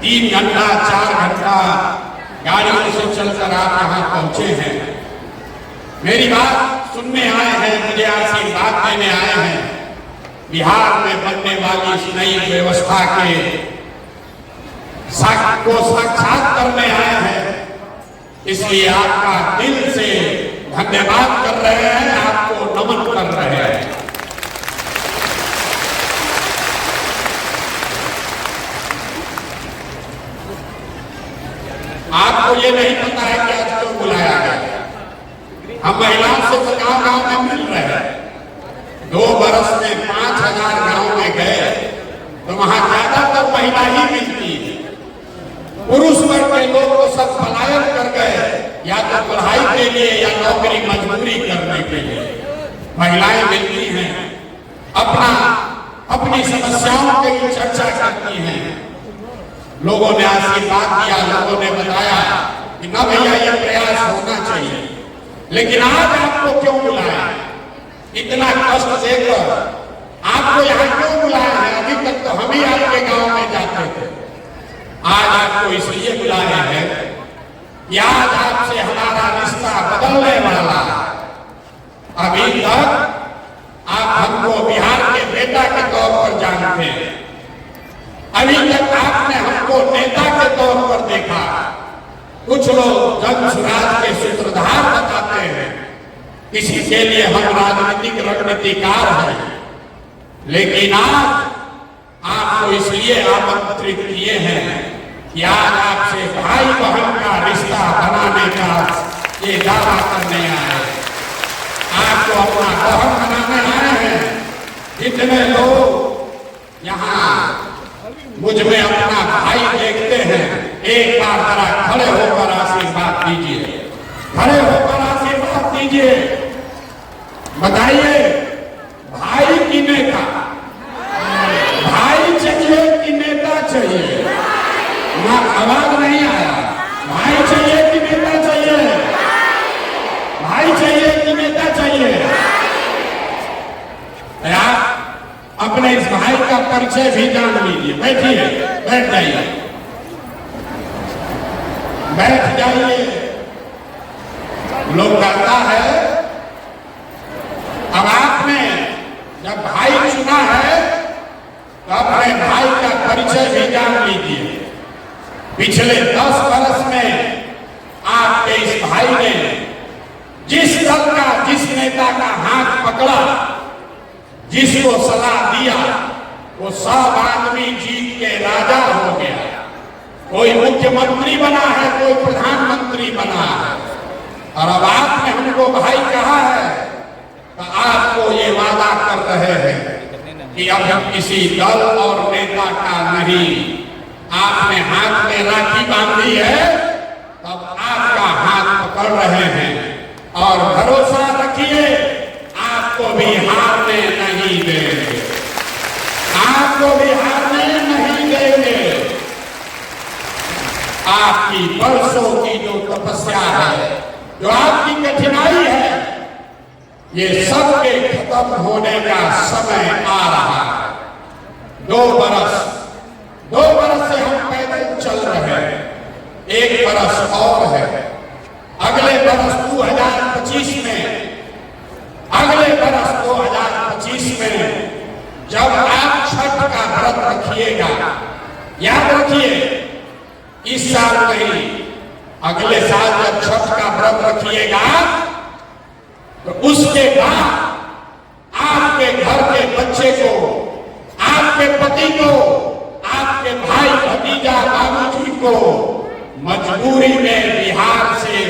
3 घंटा 4 घंटा गाड़ियों से चलकर आप यहाँ पहुंचे हैं, मेरी बात सुनने आए हैं, मुझे आशीर्वाद देने आए हैं, बिहार में बनने वाली इस नई व्यवस्था के को साक्षात करने आए हैं। इसलिए आपका दिल से धन्यवाद कर रहे हैं, आपको नमन कर रहे हैं। आपको ये नहीं पता है कि आज क्यों बुलाया गया। हम महिलाओं से तो गांव-गांव में मिल रहे हैं। 2 बरस में 5000 गांव में गए तो वहां ज्यादातर महिला ही मिलती है। पुरुष वर्ग के लोग तो सब पलायन कर गए, या तो पढ़ाई के लिए या नौकरी मजदूरी करने के लिए। महिलाएं मिलती हैं, अपनी समस्याओं की चर्चा करती हैं। लोगों ने आशीर्वाद दिया, लोगों ने बताया कि न भैया ये प्रयास होना चाहिए। लेकिन आज आपको क्यों बुलाया, इतना कष्ट देकर आपको यहाँ क्यों बुलाया है? अभी तक तो हम ही आपके गांव में जाते थे। आज आपको इसलिए बुलाया है कि आज आपसे हमारा रिश्ता बदलने वाला। अभी तक आप हमको बिहार के बेटा के तौर पर जानते हैं, अभी तक आपने हमको नेता के तौर पर देखा। कुछ लोग जन स्वराज के सूत्रधार बताते हैं, किसी के लिए हम राजनीतिक रणनीतिकार हैं। लेकिन आज आपको इसलिए आमंत्रित किए हैं कि आज आपसे भाई बहन का रिश्ता बनाने का ये दावा करने आए, आपको अपना बहन बनाने आए हैं। जितने लोग यहाँ मुझ में अपना भाई देखते हैं, एक बार जरा खड़े होकर आशीर्वाद दीजिए, खड़े होकर आशीर्वाद दीजिए। बताइए, भाई की नेता, भाई चाहिए कि नेता चाहिए? ना आवाज नहीं आया। भाई चाहिए कि नेता चाहिए? भाई चाहिए कि नेता चाहिए? आप अपने इस भाई का परिचय भी जान लीजिए। बैठिए, बैठ जाइए, बैठ जाइए। लोग कहता है, अब आपने जब भाई चुना है तो अपने भाई का परिचय भी जान लीजिए। पिछले 10 वर्ष में आपके इस भाई ने जिस दल का, जिस नेता का हाथ पकड़ा, जिसको सलाह दिया, वो सब आदमी जीत के राजा हो गया। कोई मुख्यमंत्री बना है, कोई प्रधानमंत्री बना है। और अब आपने हमको भाई कहा है तो आपको ये वादा कर रहे हैं कि अब हम किसी दल और नेता का नहीं। आपने हाथ में राखी बांधी है, तब आपका हाथ पकड़ रहे हैं। और भरोसा रखिए, आपको भी हारने नहीं देंगे, आपको भी हारने नहीं देंगे। आपकी वर्षों की जो तपस्या है, जो आपकी कठिनाई है, ये सब के खत्म होने का समय आ रहा है। 2 बरस से हम पैदल चल रहे हैं, 1 बरस और है। अगले बरस 2025 में, अगले बरस 2025 में जब आप छठ का व्रत रखिएगा, याद रखिए, इस साल नहीं, अगले साल जब छठ का व्रत रखिएगा तो उसके बाद आपके घर के बच्चे को, आपके पति को, आपके भाई भतीजा बाबूजी को मजबूरी में बिहार से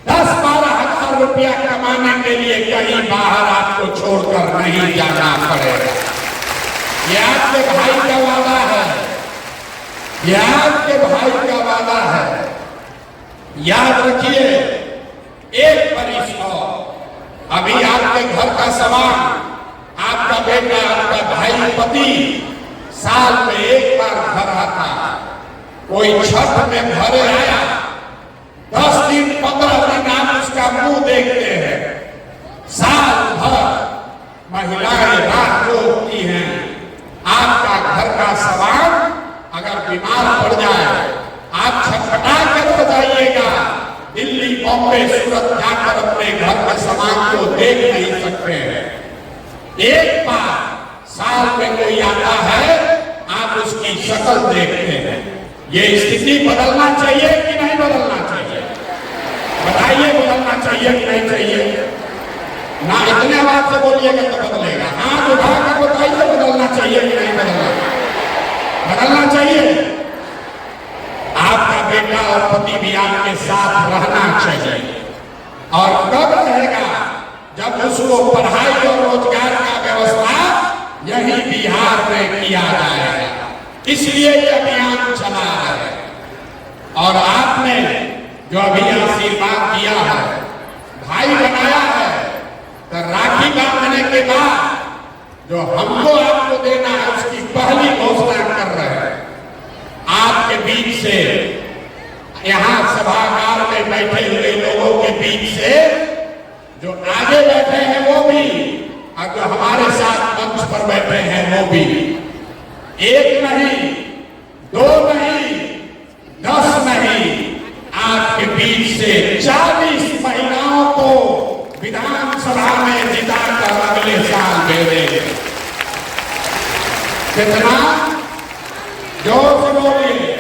10-12 हजार रुपया कमाने के लिए कहीं बाहर आपको छोड़कर नहीं जाना पड़ेगा। ये आपके भाई का वादा है, ये आपके भाई का वादा है। याद रखिए, 1 बरिस और अभी आपके घर का सामान, आपका बेटा, आपका भाई, पति साल में 1 बार घर आता। कोई छठ में घरे आया, 10 दिन 15 दिन आप उसका मुंह देखते हैं। साल भर महिलाएं रात को होती हैं। आपका घर का सामान अगर बीमार पड़ जाए, आप छटपटा कर बताइएगा। दिल्ली, बॉम्बे, सूरत जाकर अपने घर के सामान को देख नहीं सकते हैं। एक बार साल में कोई आता है, आप उसकी शक्ल देखते हैं। ये स्थिति बदलना चाहिए कि नहीं बदलना चाहिए? बताइए, बदलना चाहिए कि नहीं चाहिए? ना इतने बात से बोलिएगा तो बदलेगा। हाथ उठाकर बताइए, बदलना चाहिए कि नहीं बदलना चाहिए। आपका बेटा और पति भी आपके साथ रहना चाहिए। और कब रहेगा? जब उसको पढ़ाई और रोजगार का व्यवस्था यही बिहार में किया जाएगा। इसलिए ये अभियान चला है। और आपने जो अभी आशीर्वाद दिया है, भाई बनाया है, तो राखी बांधने के बाद जो हमको आपको देना है उसकी पहली घोषणा कर रहे हैं। आपके बीच से, यहाँ सभागार में बैठे हुए लोगों के बीच से जो आगे बैठे हैं वो भी, और जो हमारे साथ मंच पर बैठे हैं वो भी, एक नहीं, दो नहीं, 10 नहीं, आपके बीच से 40 महिलाओं को विधानसभा में जिताकर अगले साल दे देंगे। कितना? जोर से बोलिए।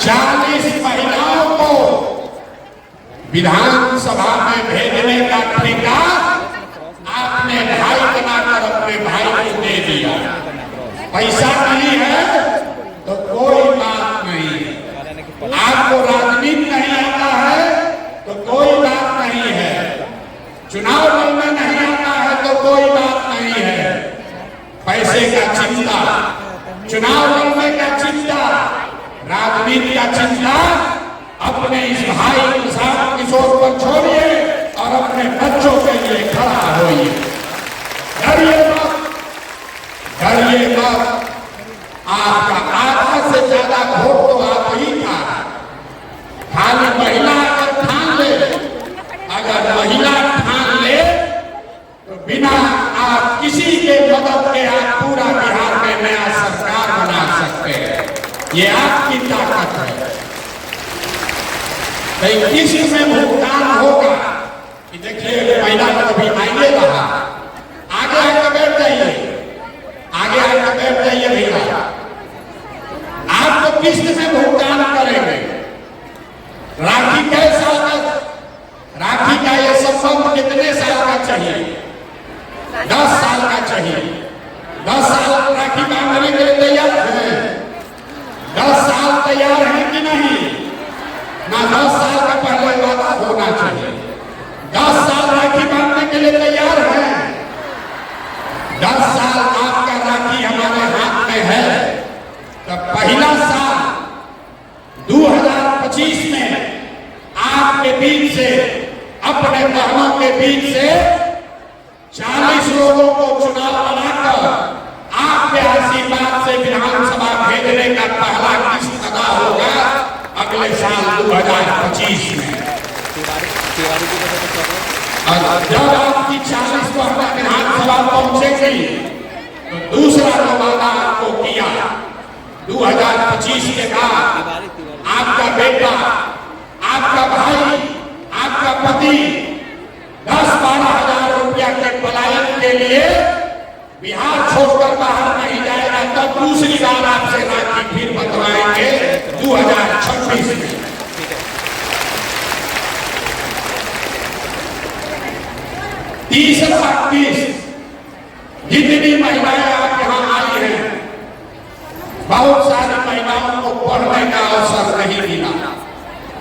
40 महिलाओं को विधानसभा में भेजने का ठेका आपने भाई बनाकर अपने भाई को दे दिया। पैसा नहीं है तो कोई बात नहीं है। आपको राजनीति नहीं आता है तो कोई बात नहीं है। चुनाव लड़ना नहीं आता है तो कोई बात नहीं है। पैसे का चिंता, चुनाव लड़ने का चिंता, राजनीति का चिंता अपने इस भाई प्रशांत किशोर पर छोड़िए और अपने बच्चों के लिए खड़ा होइए। डरिए मत, डरिए मत। आपका आधा से ज्यादा वोट तो आप ही का। खाली महिला अगर ठान ले, अगर महिला ठान ले तो बिना आप किसी के मदद के आप पूरा बिहार में नया सरकार बना सकते हैं। ये आपकी ताकत है। किस्त में भुगतान होगा कि देखिए महिला को अभी आइए रहा, आगे आके बैठ जाइए, आगे आके बैठ जाइए भैया। आप तो किस्त में भुगतान करेंगे। राखी कैसे साल का, राखी का ये संबंध कितने साल का चाहिए? 10 साल का चाहिए। 10 साल राखी बांधने के लिए तैयार हैं? 10 साल तैयार है कि नहीं? ना 10 साल का पहले वादा होना चाहिए। 10 साल राखी बांधने के लिए तैयार है? 10 साल आपका राखी हमारे हाथ में है तो पहला साल 2025 में आपके बीच से, अपने बहनों के बीच से 40 लोगों को चुनाव बनाकर आपके आशीर्वाद से विधानसभा भेजने का पहला किस्त अदा होगा अगले साल 2025 में। और जब आपकी 40 बहुमत विधानसभा पहुंचेगी तो दूसरा जो वादा आपको किया 2025 के बाद आपका बेटा, आपका भाई, आपका पति 10-12 हजार रुपया के पलायन के लिए बिहार छोड़कर बाहर नहीं जाएगा। तब दूसरी बार आपसे राखी फिर बंधवाएंगे 2026 में। तीसरा किस्त, जितनी महिलाएं आप यहाँ आई हैं, बहुत सारी महिलाओं को पढ़ने का अवसर नहीं मिला।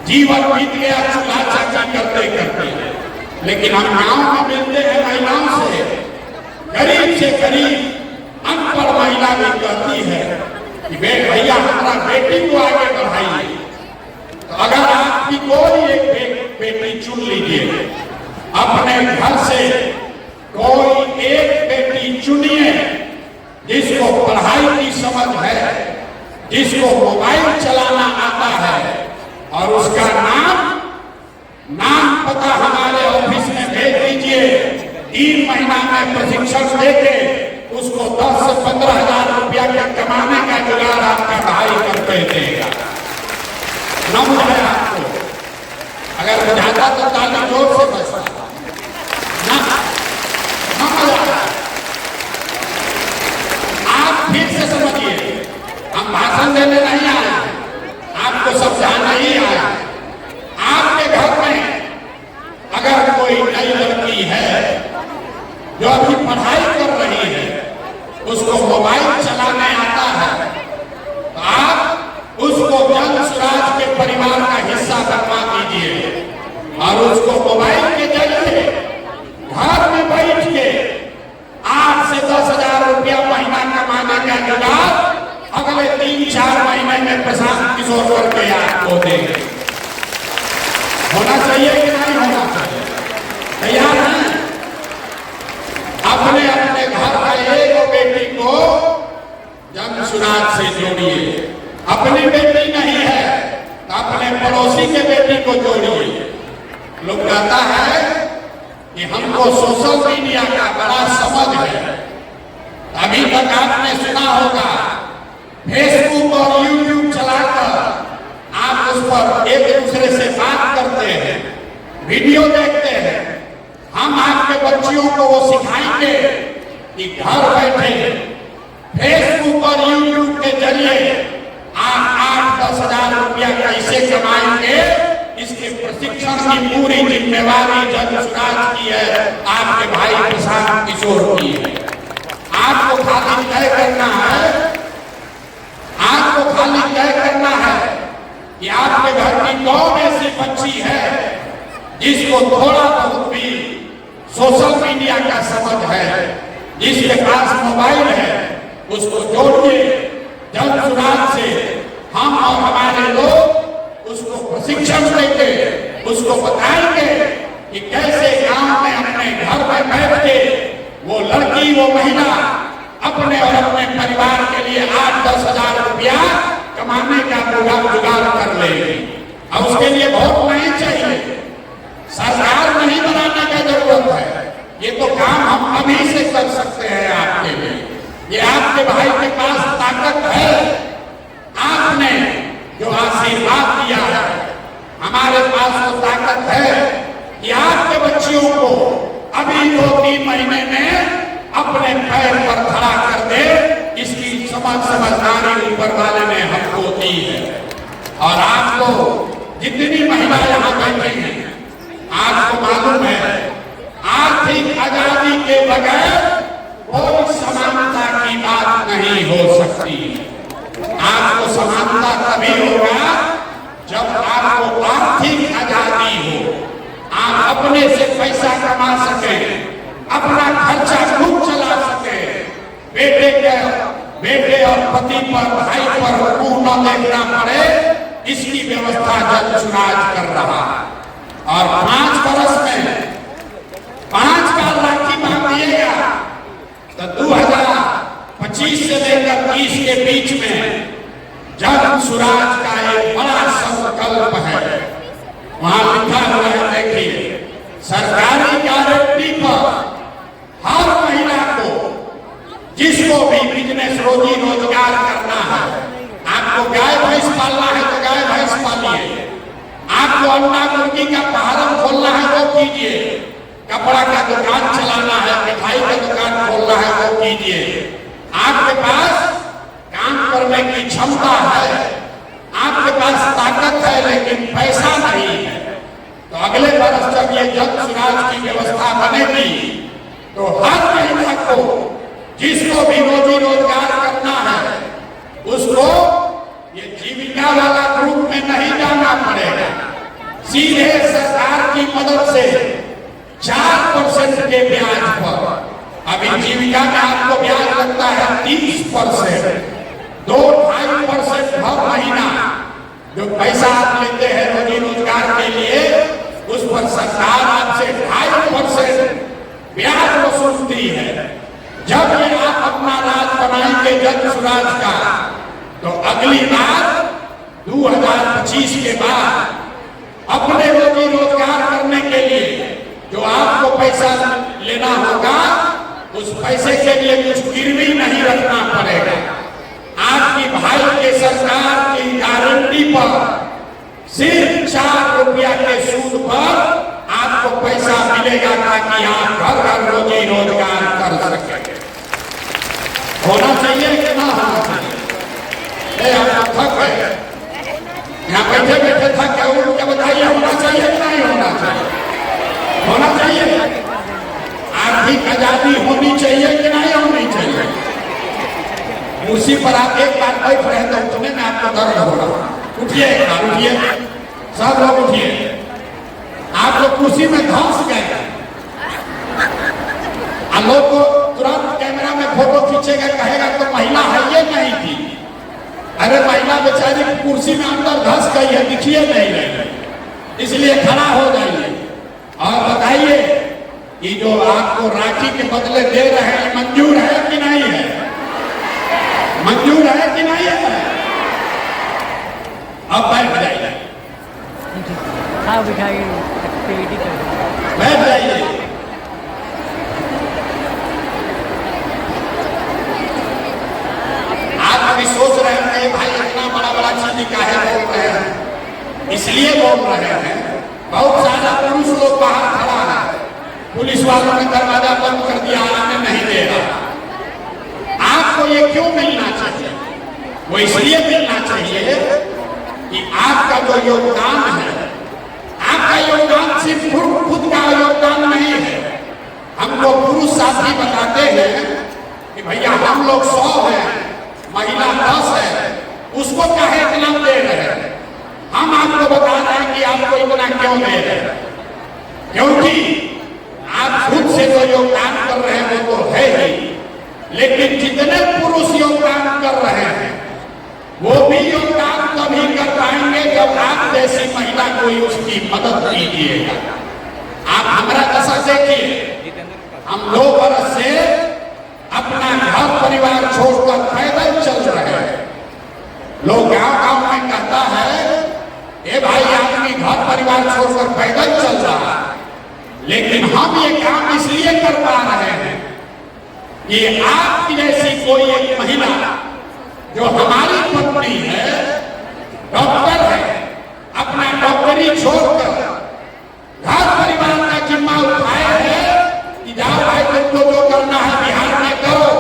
जीवन बीत गया चूल्हा चाची करते करते। लेकिन हम गांव में मिलते हैं महिलाओं से, गरीब से गरीब अनपढ़ महिला भी कहती है कि भैया हमारा बेटी को आगे बढ़ाइए। तो अगर आपकी कोई एक बेटी चुन लीजिए, अपने घर से कोई एक बेटी चुनिए जिसको पढ़ाई की समझ है, जिसको मोबाइल चलाना आता है, और उसका नाम पता हमारे ऑफिस में भेज दीजिए। 3 महीना में प्रशिक्षण देके उसको 10 से 15 हजार रुपया का कमाने का जुगाड़ आपका दे देगा। न बुझाए आपको? अगर बुझाता तो ताली जोर से बजता ना। आप फिर से समझिए, हम भाषण देने नहीं आए, आपको समझाना ही आया। आपके घर में अगर कोई नई लड़की है जो अभी पढ़ाई कर रही है, उसको मोबाइल चलाने आता है, तो आप उसको जन सुराज के परिवार का हिस्सा बनवा दीजिए और उसको मोबाइल के जरिए घर में बैठ के 8 से 10,000 रुपया महीना कमाने का जुगाड़ अगले 3-4 महीने में प्रशांत किशोर करके आपको देंगे। होना चाहिए कि नहीं होना चाहिए? तैयार हैं? अपने अपने घर का एक बेटी को जन सुराज से जोड़िए। अपनी बेटी नहीं है तो अपने पड़ोसी के बेटी को जोड़िए। लोग कहता है कि हमको सोशल मीडिया का बड़ा समझ है। अभी तक आपने सुना होगा फेसबुक और यूट्यूब चलाकर आप उस पर एक दूसरे से बात करते हैं, वीडियो देखते हैं। हम आपके बच्चियों को वो सिखाएंगे कि घर बैठे फेसबुक और यूट्यूब के जरिए आप 8-10 हजार रुपया कैसे कमाएंगे, इसके प्रशिक्षण की पूरी जिम्मेवारी जन सुराज की है, आपके भाई प्रशांत किशोर की है। आपको खाली तय करना है, आपको खाली तय करना है कि आपके घर की कौन ऐसी बच्ची है जिसको थोड़ा बहुत भी सोशल मीडिया का समझ है, जिसके पास मोबाइल है, उसको जोड़िए जन सुराज से। हम और हमारे लोग उसको प्रशिक्षण देंगे, उसको बताएंगे कि कैसे गांव में अपने घर में बैठ के वो लड़की, वो महिला अपने और अपने परिवार के लिए 8-10 हजार रुपया कमाने का जुगाड़ कर लेगी। अब उसके लिए वोट नहीं चाहिए, सरकार नहीं बनाने की जरूरत है। ये तो काम हम अभी से कर सकते हैं आपके लिए। ये आपके भाई के पास ताकत है, आपने जो आशीर्वाद दिया है, हमारे पास वो ताकत है कि आपके बच्चियों को अभी 2-3 महीने में अपने पैर पर खड़ा कर दे। इसकी समझदारी ऊपर वाले ने हमको दी है। और आपको जितनी महिला यहाँ बैठी हैं, आपको मालूम है आर्थिक आजादी के बगैर कोई समानता की बात नहीं हो सकती। आपको समानता तभी होगा जब आपको आर्थिक आजादी हो, आप अपने से पैसा कमा सके, अपना खर्चा खुद चला सके, बेटे और पति पर, भाई पर मुंह न देखना पड़े, इसकी व्यवस्था जन सुराज कर रहा है। और 5 वर्ष में 5 बार राखी बांध दिएगा तो 2025 से लेकर 30 के बीच में जन सुराज का एक बड़ा संकल्प है। वहां लिखा हुआ है, देखिए, सरकारी गारंटी पर हर महिला को, जिसको भी बिजनेस रोजी रोजगार करना है, आपको गाय भैंस पालना है तो गाय भैंस पालिए, आपको अंडा मुर्गी का फार्म खोलना है वो कीजिए, कपड़ा का दुकान चलाना है, मिठाई का दुकान खोलना है वो कीजिए। आपके पास काम करने की क्षमता है, आपके पास ताकत है, लेकिन पैसा नहीं है, तो अगले वर्ष जब ये जन सुराज की व्यवस्था बनेगी तो हर महिला को, जिसको भी रोजी रोजगार करना है, उसको ये जीविका वाला ग्रुप में नहीं जाना पड़ेगा। सीधे सरकार की मदद से 4% के ब्याज पर, अभी जीविका में आपको ब्याज लगता है 30%, 2-2.5% हर महीना जो पैसा आप लेते हैं रोजी रोजगार के लिए, उस पर सरकार आपसे 2.5% ब्याज वसूलती है। जब ये आप अपना राज बनाएंगे जन सुराज का, तो अगली बार 2025 के बाद अपने रोजी रोजगार करने के लिए जो आपको पैसा लेना होगा, उस पैसे के लिए कुछ गिरवी नहीं रखना पड़ेगा। आपकी भाई के सरकार की 4 रुपया के सूद पर आपको पैसा मिलेगा ताकि आप घर घर रोजी रोजगार कर सके। होना चाहिए कि ना होना चाहिए? आप थक है, यहाँ बैठे बैठे थक गए, उठ के बताइए होना चाहिए कि नहीं होना चाहिए? होना चाहिए। आर्थिक आजादी होनी चाहिए कि नहीं होनी चाहिए? उसी पर आप एक बार बैठ रहे तो उठने में आपको दर्द हो रहा। उठिए एक बार, उठिए, सब लोग उठिए। आप लोग कुर्सी में धंस गए, लोग को तुरंत कैमरा में फोटो खींचेगा, कहेगा तो महिला है ये नहीं थी। अरे महिला बेचारी कुर्सी में अंदर धंस गई है, दिखिए नहीं रही, इसलिए खड़ा हो जाइए और बताइए कि जो आपको राखी के बदले दे रहे हैं मंजूर है कि नहीं है? मंजूर है कि नहीं है? अब बैठ जाइए, बैठ जाइए। आप अभी सोच रहे हैं भाई इतना बड़ा बड़ा चीज काहे बोल रहे हैं? इसलिए बोल रहे हैं, बहुत सारा पुरुष लोग बाहर खड़ा है, पुलिस वालों ने दरवाजा बंद कर दिया, आने नहीं दे रहा। आपको ये क्यों मिलना चाहिए? वो इसलिए मिलना चाहिए कि आपका जो योगदान है, आपका योगदान सिर्फ खुद का योगदान नहीं है। हमको पुरुष साथी बताते हैं कि भैया हम लोग 100 हैं, महिला 10 है, उसको काहे इतना दे रहे हैं? हम आपको बता रहे हैं कि आपको इतना क्यों दे रहे हैं, क्योंकि आप खुद से जो योगदान कर रहे हैं वो तो है ही, लेकिन जितने पुरुष योगदान कर रहे हैं वो भी योगदान तभी कर पाएंगे जब आप जैसी महिला कोई उसकी मदद कीजिएगा। आप हमारा दशा देखिए, हम 2 बरस से अपना घर परिवार छोड़कर पैदल चल रहे हैं। लोग गांव-गांव में कहता है ए भाई आदमी घर परिवार छोड़कर पैदल चल रहा है, लेकिन हम ये काम इसलिए कर पा रहे हैं कि आपकी जैसी कोई एक महिला जो हमारी पत्नी है, डॉक्टर है, अपना डॉक्टरी छोड़कर घर परिवार का जिम्मा उठाए है कि जाओ भाई तुमको जो करना है बिहार में करो,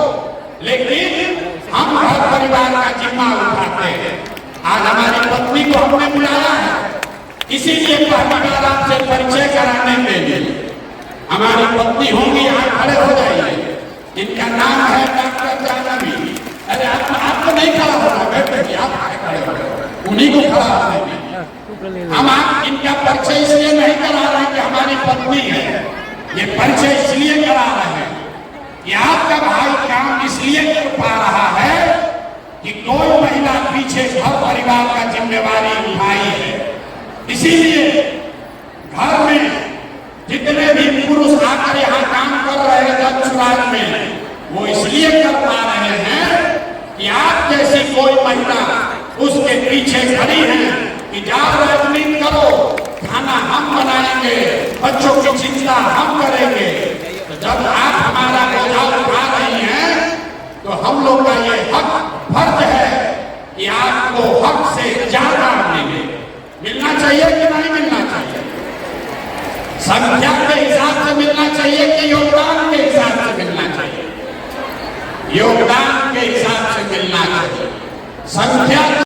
लेकिन हम घर परिवार का जिम्मा उठाते हैं। आज हमारी पत्नी को हमने बुलाया है, इसीलिए पहली बार आपसे परिचय कराने के लिए। हमारी पत्नी होंगी, यहाँ खड़े हो जाइए, इनका नाम है डॉक्टर जानवी। अरे आपको नहीं खड़ा होना, बैठे आप खड़े हो, उन्हीं को खड़ा होने। हम आप इनका परिचय इसलिए नहीं करा रहे कि हमारी पत्नी है, ये परिचय इसलिए करा रहे हैं कि आपका भाई काम इसलिए कर पा रहा है कि कोई महिला पीछे घर परिवार का जिम्मेवारी उठाई है। इसीलिए घर में जितने भी पुरुष आकर यहाँ काम कर रहे हैं दक्षराज में, वो इसलिए कर पा रहे हैं कि आप जैसी कोई महिला उसके पीछे खड़ी है कि जाओ राजनीति करो, खाना हम बनाएंगे, बच्चों की चिंता हम करेंगे। तो जब आप हमारा बोझा उठा रही हैं तो हम लोग का ये हक फर्ज है कि आपको हक से ज्यादा मिलना चाहिए कि नहीं मिलना चाहिए? संख्या के हिसाब से मिलना चाहिए कि योगदान के हिसाब से मिलना चाहिए? योगदान के हिसाब से मिलना चाहिए। संख्या